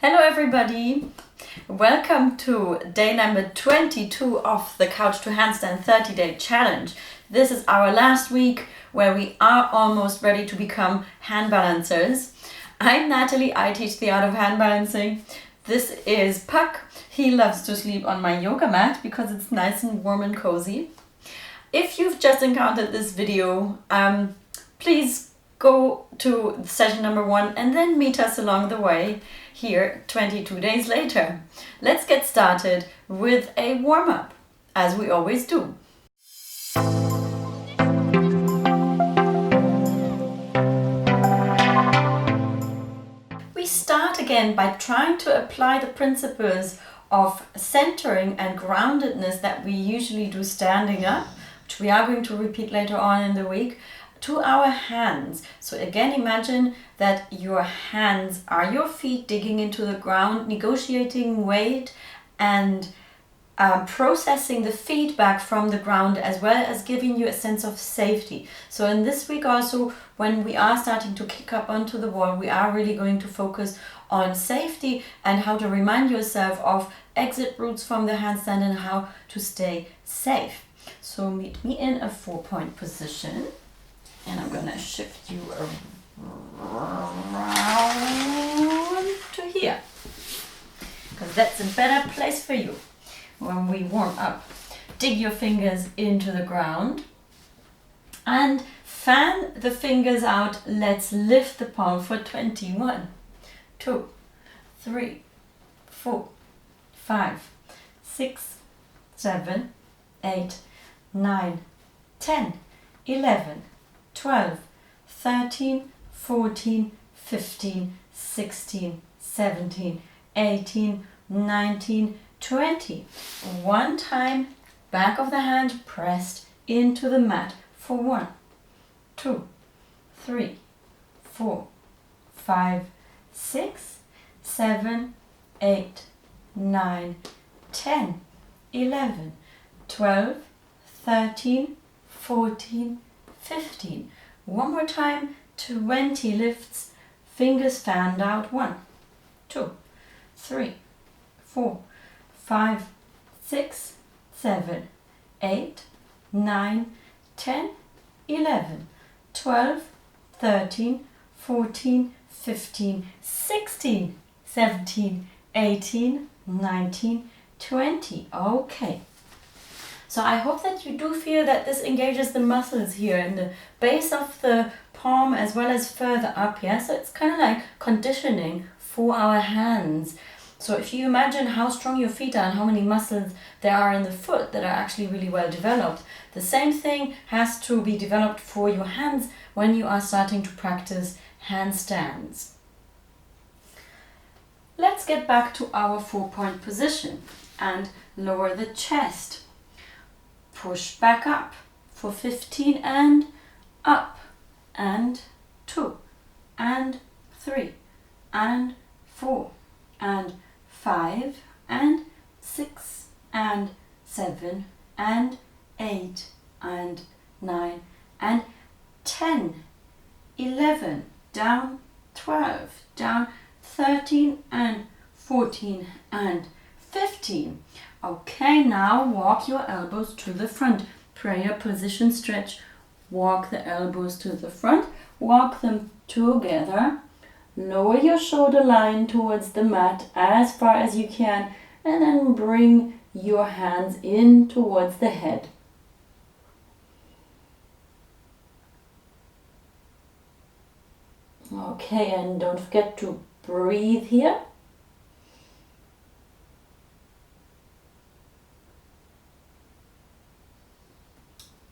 Hello everybody! Welcome to day number 22 of the Couch to Handstand 30-day challenge. This is our last week where we are almost ready to become hand balancers. I'm Natalie, I teach the art of hand balancing. This is Puck. He loves to sleep on my yoga mat because it's nice and warm and cozy. If you've just encountered this video, please go to session number 1 and then meet us along the way here 22 days later. Let's get started with a warm-up, as we always do. We start again by trying to apply the principles of centering and groundedness that we usually do standing up, which we are going to repeat later on in the week, to our hands. So again, imagine that your hands are your feet digging into the ground, negotiating weight and processing the feedback from the ground, as well as giving you a sense of safety. So in this week also, when we are starting to kick up onto the wall, we are really going to focus on safety and how to remind yourself of exit routes from the handstand and how to stay safe. So meet me in a 4-point position. And I'm going to shift you around to here, because that's a better place for you when we warm up. Dig your fingers into the ground and fan the fingers out. Let's lift the palm for 21, 2, 3, 4, 5, 6, 7, 8, 9, 10, 11, 12, 13, 14, 15, 16, 17, 18, 19, 20. One time, back of the hand pressed into the mat for 1, 2, 3, 4, 5, 6, 7, 8, 9, 10, 11, 12, 13, 14, 15. One more time, 20 lifts, fingers fanned out. 1, 2, 3, 4, 5, 6, 7, 8, 9, 10, 11, 12, 13, 14, 15, 16, 17, 18, 19, 20. Okay. So I hope that you do feel that this engages the muscles here in the base of the palm as well as further up here. So it's kind of like conditioning for our hands. So if you imagine how strong your feet are and how many muscles there are in the foot that are actually really well developed, the same thing has to be developed for your hands when you are starting to practice handstands. Let's get back to our 4-point position and lower the chest. Push back up for 15 and up and 2 and 3 and 4 and 5 and 6 and 7 and 8 and 9 and 10, 11, down 12, down 13 and 14 and 15. Okay, now walk your elbows to the front. Prayer position stretch. Walk the elbows to the front. Walk them together. Lower your shoulder line towards the mat as far as you can, and then bring your hands in towards the head. Okay, and don't forget to breathe here.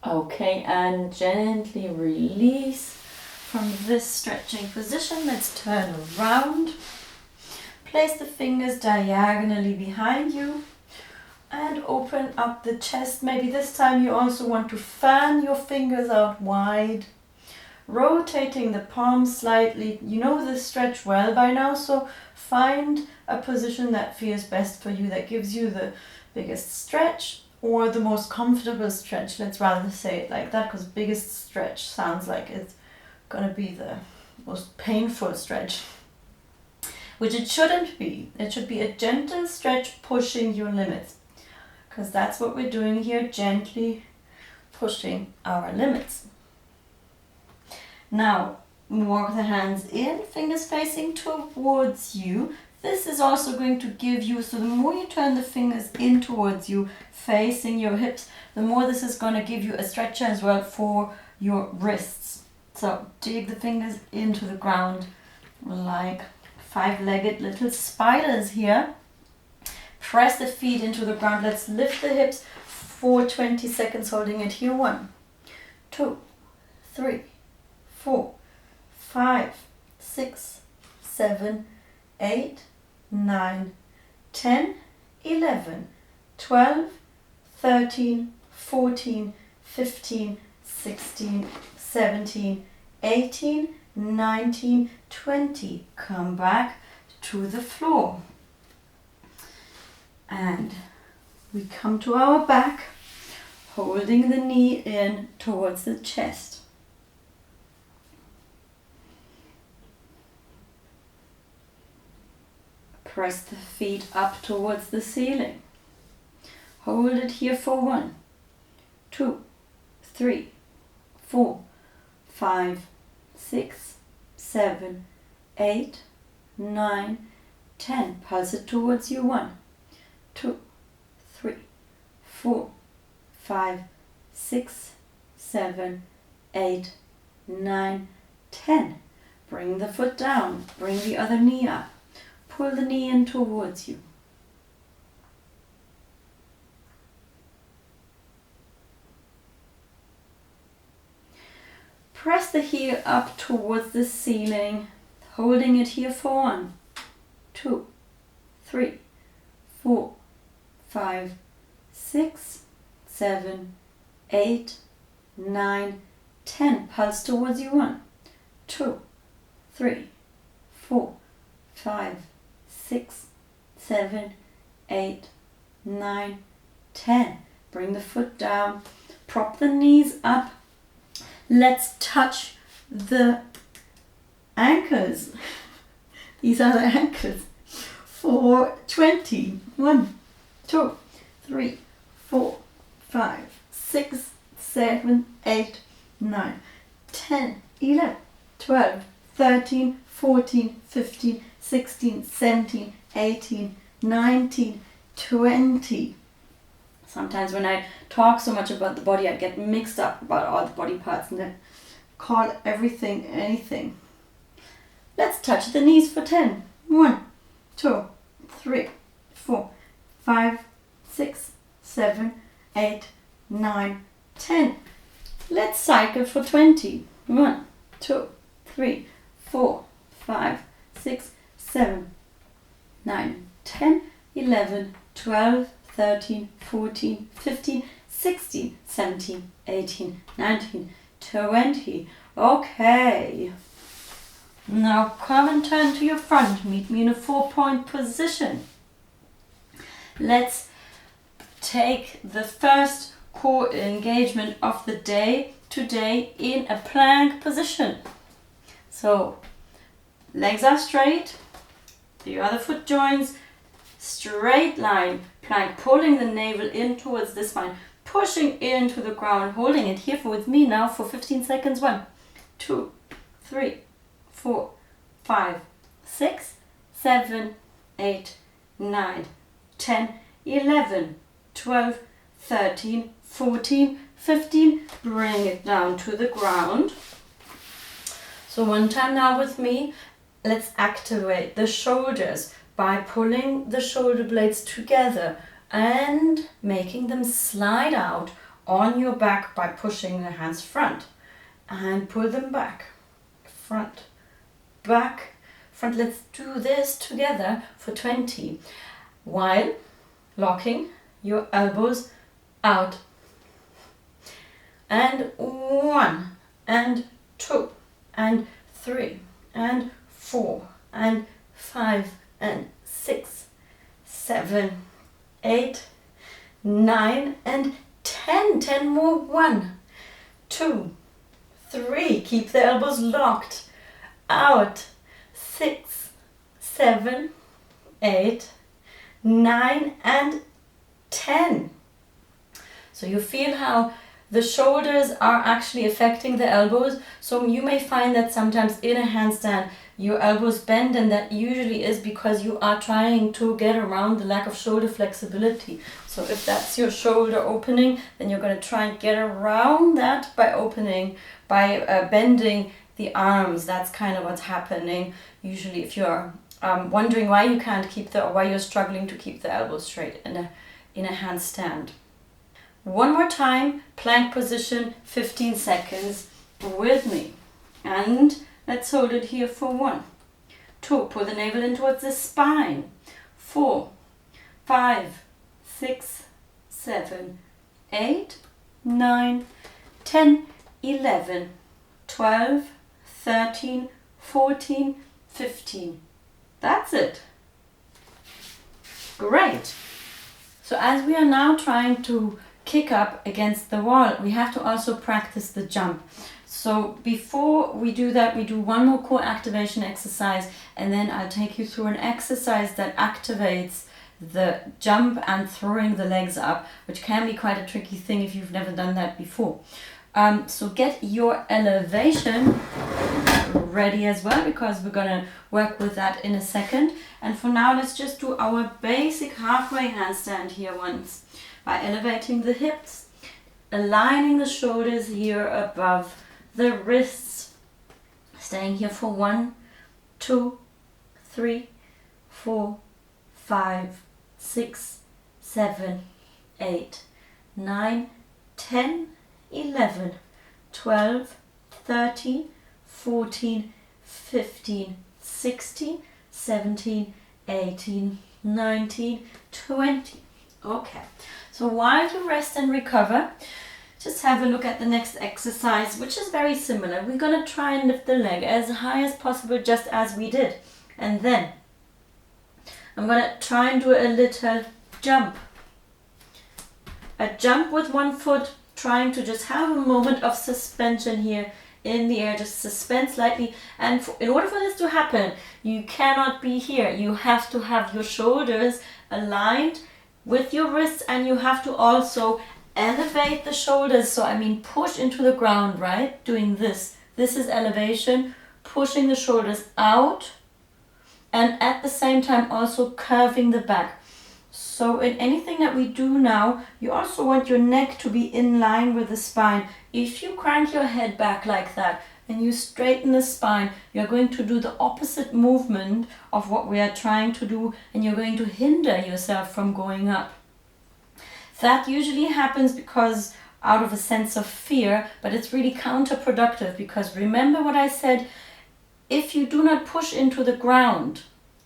Okay, and gently release from this stretching position. Let's turn around. Place the fingers diagonally behind you and open up the chest. Maybe this time you also want to fan your fingers out wide, rotating the palms slightly. You know this stretch well by now, so find a position that feels best for you, that gives you the biggest stretch or the most comfortable stretch. Let's rather say it like that, because biggest stretch sounds like it's gonna be the most painful stretch. which it shouldn't be. It should be a gentle stretch pushing your limits, because that's what we're doing here, gently pushing our limits. Now, walk the hands in, fingers facing towards you. This is also going to give you, so the more you turn the fingers in towards you, facing your hips, the more this is going to give you a stretcher as well for your wrists. So dig the fingers into the ground like five-legged little spiders here. Press the feet into the ground. Let's lift the hips for 20 seconds, holding it here. 1, 2, 3, 4, 5, 6, 7, 8, 9, 10, 11, 12, 13, 14, 15, 16, 17, 18, 19, 20. Come back to the floor. And we come to our back, holding the knee in towards the chest. Press the feet up towards the ceiling. Hold it here for 1, 2, 3, 4, 5, 6, 7, 8, 9, 10. Pulse it towards you. 1, 2, 3, 4, 5, 6, 7, 8, 9, 10. Bring the foot down. Bring the other knee up. Pull the knee in towards you. Press the heel up towards the ceiling, holding it here for 1, 2, 3, 4, 5, 6, 7, 8, 9, 10. Pulse towards you. 1, 2, 3, 4, 5, 6, 7, 8, 9, 10. Bring the foot down. Prop the knees up. Let's touch the ankles. These are the ankles. For 20. 1, 2, 3, 4, 5, 6, 7, 8, 9, 10, 11, 12, 13, 14, 15, 16, 17, 18, 19, 20. Sometimes when I talk so much about the body, I get mixed up about all the body parts and then call everything anything. Let's touch the knees for 10. 1, 2, 3, 4, 5, 6, 7, 8, 9, 10. Let's cycle for 20. 1, 2, 3, 4, 5, 6, 7, 9, 10, 11, 12, 13, 14, 15, 16, 17, 18, 19, 20. Okay. Now come and turn to your front. Meet me in a 4-point position. Let's take the first core engagement of the day today in a plank position. So legs are straight, the other foot joins, straight line, plank, pulling the navel in towards the spine, pushing into the ground, holding it here with me now for 15 seconds. 1, 2, 3, 4, 5, 6, 7, 8, 9, 10, 11, 12, 13, 14, 15. Bring it down to the ground. So one time now with me, let's activate the shoulders by pulling the shoulder blades together and making them slide out on your back by pushing the hands front and pull them back, front, back, front. Let's do this together for 20 while locking your elbows out. And 1 and 2 and 3 and 4 and 5 and 6, 7, 8, 9 and 10. 10 more. 1, 2, 3. Keep the elbows locked. Out. 6, 7, 8, 9, and 10. So you feel how the shoulders are actually affecting the elbows. So you may find that sometimes in a handstand your elbows bend, and that usually is because you are trying to get around the lack of shoulder flexibility. So if that's your shoulder opening, then you're going to try and get around that by bending the arms. That's kind of what's happening usually if you're wondering why you can't keep why you're struggling to keep the elbows straight in a handstand. One more time, plank position, 15 seconds with me. And let's hold it here for 1, 2, pull the navel in towards the spine, 4, 5, 6, 7, 8, 9, 10, 11, 12, 13, 14, 15. That's it. Great. So as we are now trying to kick up against the wall, we have to also practice the jump. So before we do that, we do one more core activation exercise, and then I'll take you through an exercise that activates the jump and throwing the legs up, which can be quite a tricky thing if you've never done that before. So get your elevation ready as well, because we're gonna work with that in a second. And for now, let's just do our basic halfway handstand here once, by elevating the hips, aligning the shoulders here above the wrists, staying here for 1, 2, 3, 4, 5, 6, 7, 8, 9, 10, 11, 12, 13, 14, 15, 16, 17, 18, 19, 20. Okay, so while you rest and recover, just have a look at the next exercise, which is very similar. We're going to try and lift the leg as high as possible, just as we did. And then I'm going to try and do a little jump. A jump with one foot, trying to just have a moment of suspension here in the air, just suspend slightly. And in order for this to happen, you cannot be here. You have to have your shoulders aligned with your wrists, and you have to also elevate the shoulders. So I mean, push into the ground, right? Doing this. This is elevation, pushing the shoulders out, and at the same time also curving the back. So in anything that we do now, you also want your neck to be in line with the spine. If you crank your head back like that and you straighten the spine, you're going to do the opposite movement of what we are trying to do, and you're going to hinder yourself from going up. That usually happens because out of a sense of fear, but it's really counterproductive, because remember what I said, if you do not push into the ground,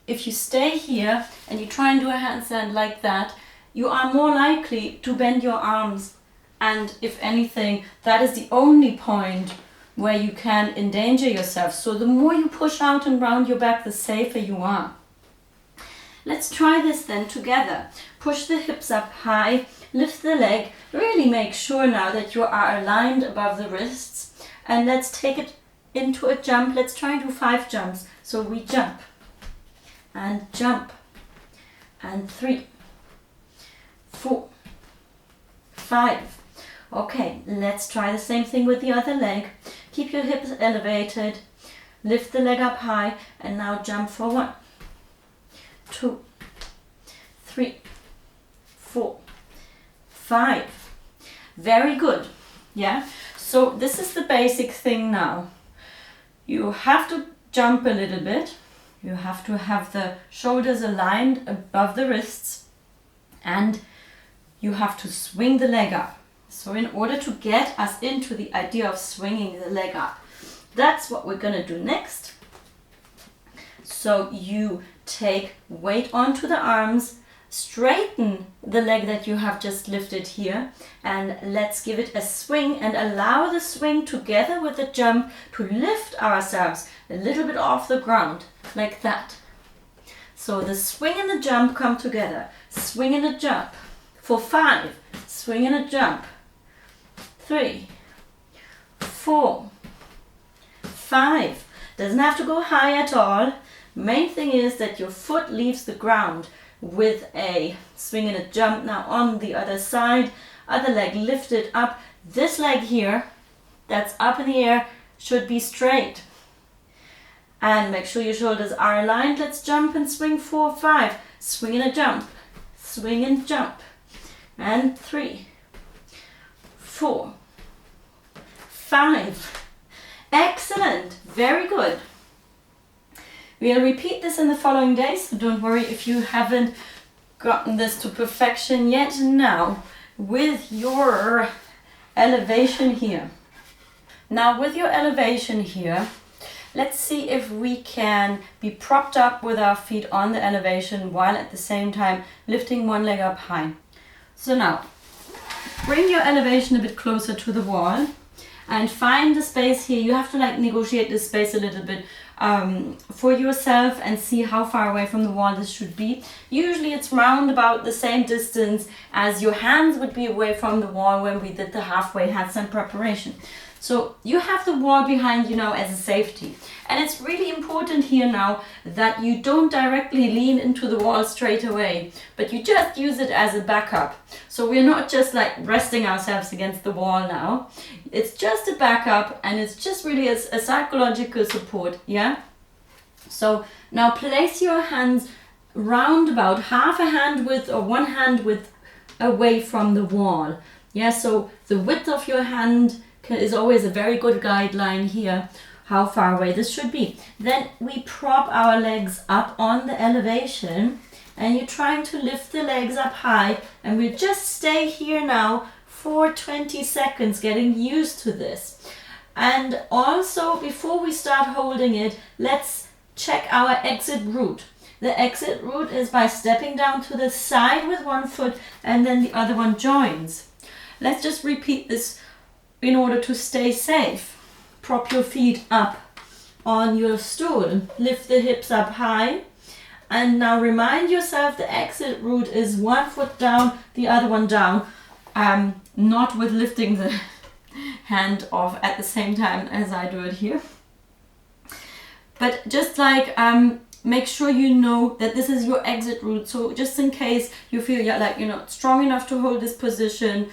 if you stay here and you try and do a handstand like that, you are more likely to bend your arms. And if anything, that is the only point where you can endanger yourself. So the more you push out and round your back, the safer you are. Let's try this then together. Push the hips up high, lift the leg, really make sure now that you are aligned above the wrists, and let's take it into a jump. Let's try and do 5 jumps. So we jump, and 3, 4, 5. Okay, let's try the same thing with the other leg. Keep your hips elevated, lift the leg up high, and now jump for 1, 2, 3, 4, 5. Very good. Yeah, so this is the basic thing now. You have to jump a little bit. You have to have the shoulders aligned above the wrists, and you have to swing the leg up. So in order to get us into the idea of swinging the leg up, that's what we're going to do next. So you take weight onto the arms, straighten the leg that you have just lifted here, and let's give it a swing and allow the swing together with the jump to lift ourselves a little bit off the ground, like that. So the swing and the jump come together. Swing and a jump. For 5, swing and a jump. 3, 4, 5. Doesn't have to go high at all. Main thing is that your foot leaves the ground with a swing and a jump. Now on the other side, other leg lifted up. This leg here, that's up in the air, should be straight. And make sure your shoulders are aligned. Let's jump and swing 4, 5. Swing and a jump. Swing and jump. And 3, 4, 5. Excellent. Very good. We'll repeat this in the following days, so don't worry if you haven't gotten this to perfection yet. Now, with your elevation here. Now, with your elevation here, let's see if we can be propped up with our feet on the elevation while at the same time lifting one leg up high. So now, bring your elevation a bit closer to the wall and find the space here. You have to like negotiate this space a little bit for yourself and see how far away from the wall this should be. Usually it's round about the same distance as your hands would be away from the wall when we did the halfway handstand preparation. So you have the wall behind you now as a safety. And it's really important here now that you don't directly lean into the wall straight away, but you just use it as a backup. So we're not just like resting ourselves against the wall now. It's just a backup and it's just really a psychological support, yeah? So now place your hands round about half a hand width or one hand width away from the wall. Yeah, so the width of your hand is always a very good guideline here, how far away this should be. Then we prop our legs up on the elevation and you're trying to lift the legs up high, and we just stay here now for 20 seconds getting used to this. And also before we start holding it, let's check our exit route. The exit route is by stepping down to the side with one foot and then the other one joins. Let's just repeat this in order to stay safe. Prop your feet up on your stool, lift the hips up high, and now remind yourself the exit route is one foot down, the other one down, not with lifting the hand off at the same time as I do it here. But just like make sure you know that this is your exit route, so just in case you feel like you're not strong enough to hold this position,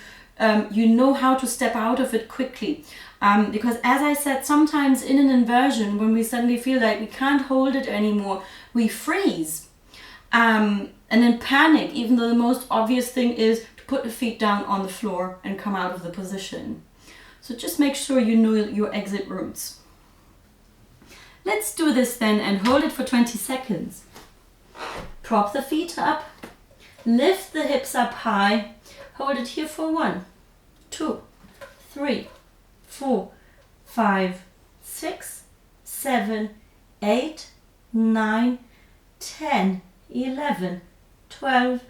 you know how to step out of it quickly. Because as I said, sometimes in an inversion, when we suddenly feel like we can't hold it anymore, we freeze and then panic, even though the most obvious thing is to put the feet down on the floor and come out of the position. So just make sure you know your exit routes. Let's do this then and hold it for 20 seconds. Prop the feet up, lift the hips up high, hold it here for 1, 2, 3, 4, 5, 6, 7, 8, 9, 10, 11, 12,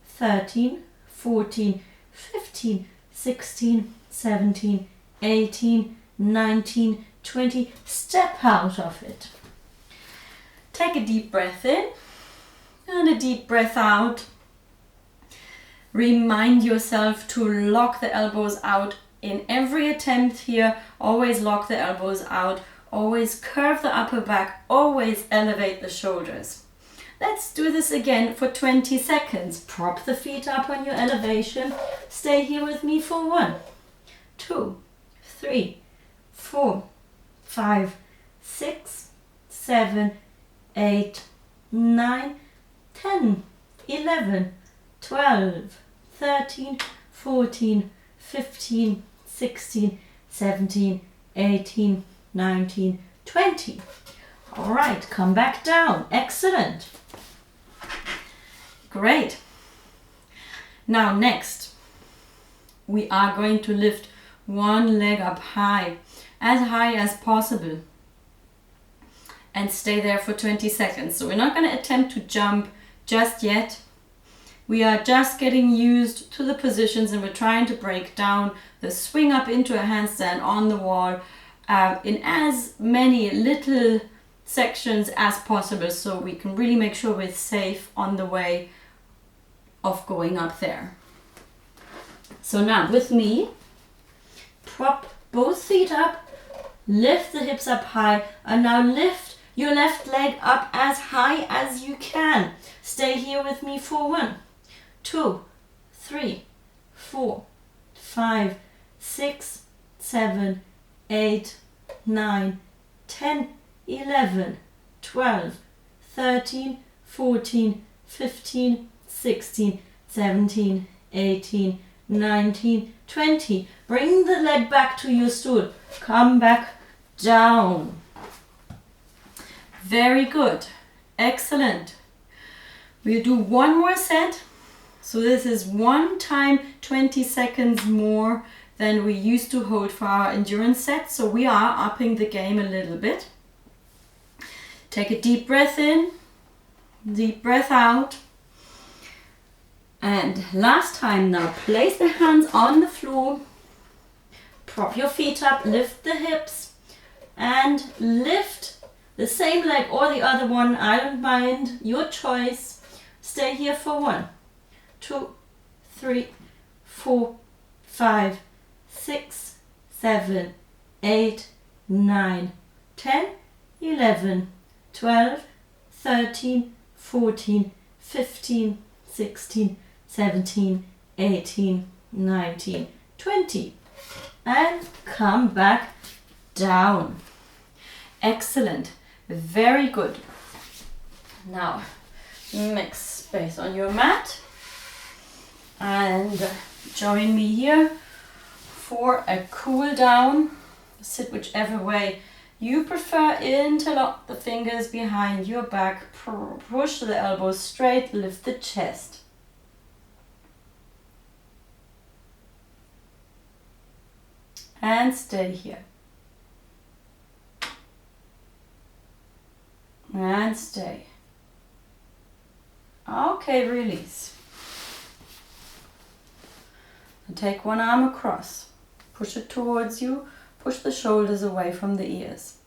13, 14, 15, 16, 17, 18, 19, 20. Step out of it. Take a deep breath in and a deep breath out. Remind yourself to lock the elbows out in every attempt here. Always lock the elbows out. Always curve the upper back. Always elevate the shoulders. Let's do this again for 20 seconds. Prop the feet up on your elevation. Stay here with me for 1, 2, 3, 4, 5, 6, 7, 8, 9, 10, 11, 12, 13, 14, 15, 16, 17, 18, 19, 20. All right, come back down. Excellent. Great. Now next, we are going to lift one leg up high as possible, and stay there for 20 seconds. So we're not going to attempt to jump just yet. We are just getting used to the positions, and we're trying to break down the swing up into a handstand on the wall in as many little sections as possible, so we can really make sure we're safe on the way of going up there. So now with me, prop both feet up, lift the hips up high, and now lift your left leg up as high as you can. Stay here with me for 1, 2, 3, 4, 5, 6, 7, 8, 9, 10, 11, 12, 13, 14, 15, 16, 17, 18, 19, 20. Bring the leg back to your stool. Come back down. Very good. Excellent. We'll do one more set. So this is 1 time 20 seconds more than we used to hold for our endurance set. So we are upping the game a little bit. Take a deep breath in, deep breath out. And last time now, place the hands on the floor. Prop your feet up, lift the hips, and lift the same leg or the other one. I don't mind, your choice. Stay here for 1, 2, 3, 4, 5, 6, 7, 8, 9, 10, 11, 12, 13, 14, 15, 16, 17, 18, 19, 20. And come back down. Excellent. Very good. Now, make space on your mat and join me here for a cool down. Sit whichever way you prefer. Interlock the fingers behind your back. Push the elbows straight. Lift the chest. And stay here. And stay. Okay, release. And take one arm across. Push it towards you. Push the shoulders away from the ears.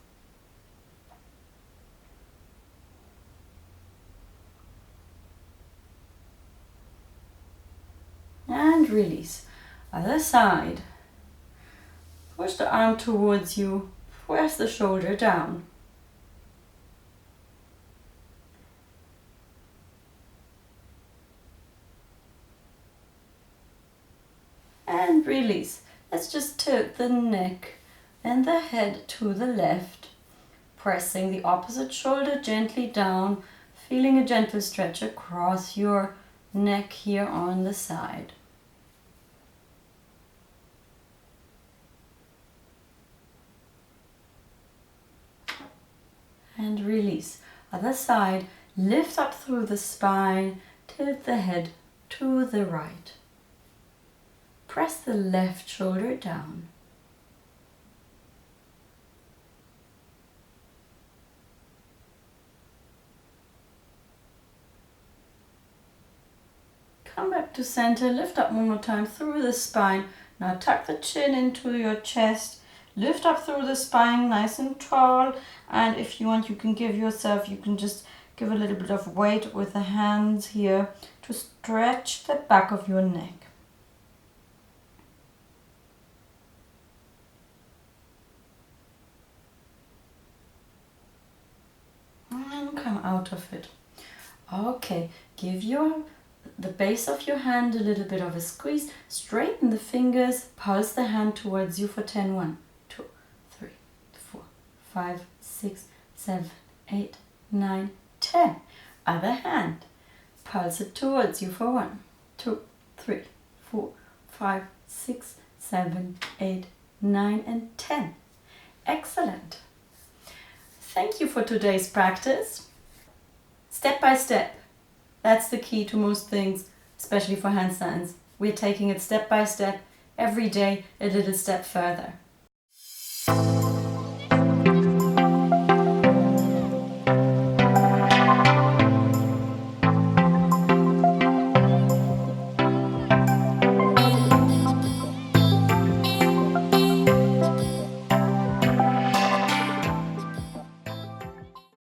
And release. Other side. Push the arm towards you. Press the shoulder down. And release. Let's just tilt the neck and the head to the left, pressing the opposite shoulder gently down, feeling a gentle stretch across your neck here on the side. And release. Other side, lift up through the spine, tilt the head to the right. Press the left shoulder down. Come back to center, lift up one more time through the spine. Now tuck the chin into your chest. Lift up through the spine, nice and tall. And if you want, you can just give a little bit of weight with the hands here to stretch the back of your neck. And come out of it. Okay, give the base of your hand a little bit of a squeeze. Straighten the fingers, pulse the hand towards you for 10. 1, 2, 3, 4, 5, 6, 7, 8, 9, 10. Other hand. Pulse it towards you for 1, 2, 3, 4, 5, 6, 7, 8, 9, and 10. Excellent. Thank you for today's practice. Step by step. That's the key to most things, especially for handstands. We're taking it step by step, every day a little step further.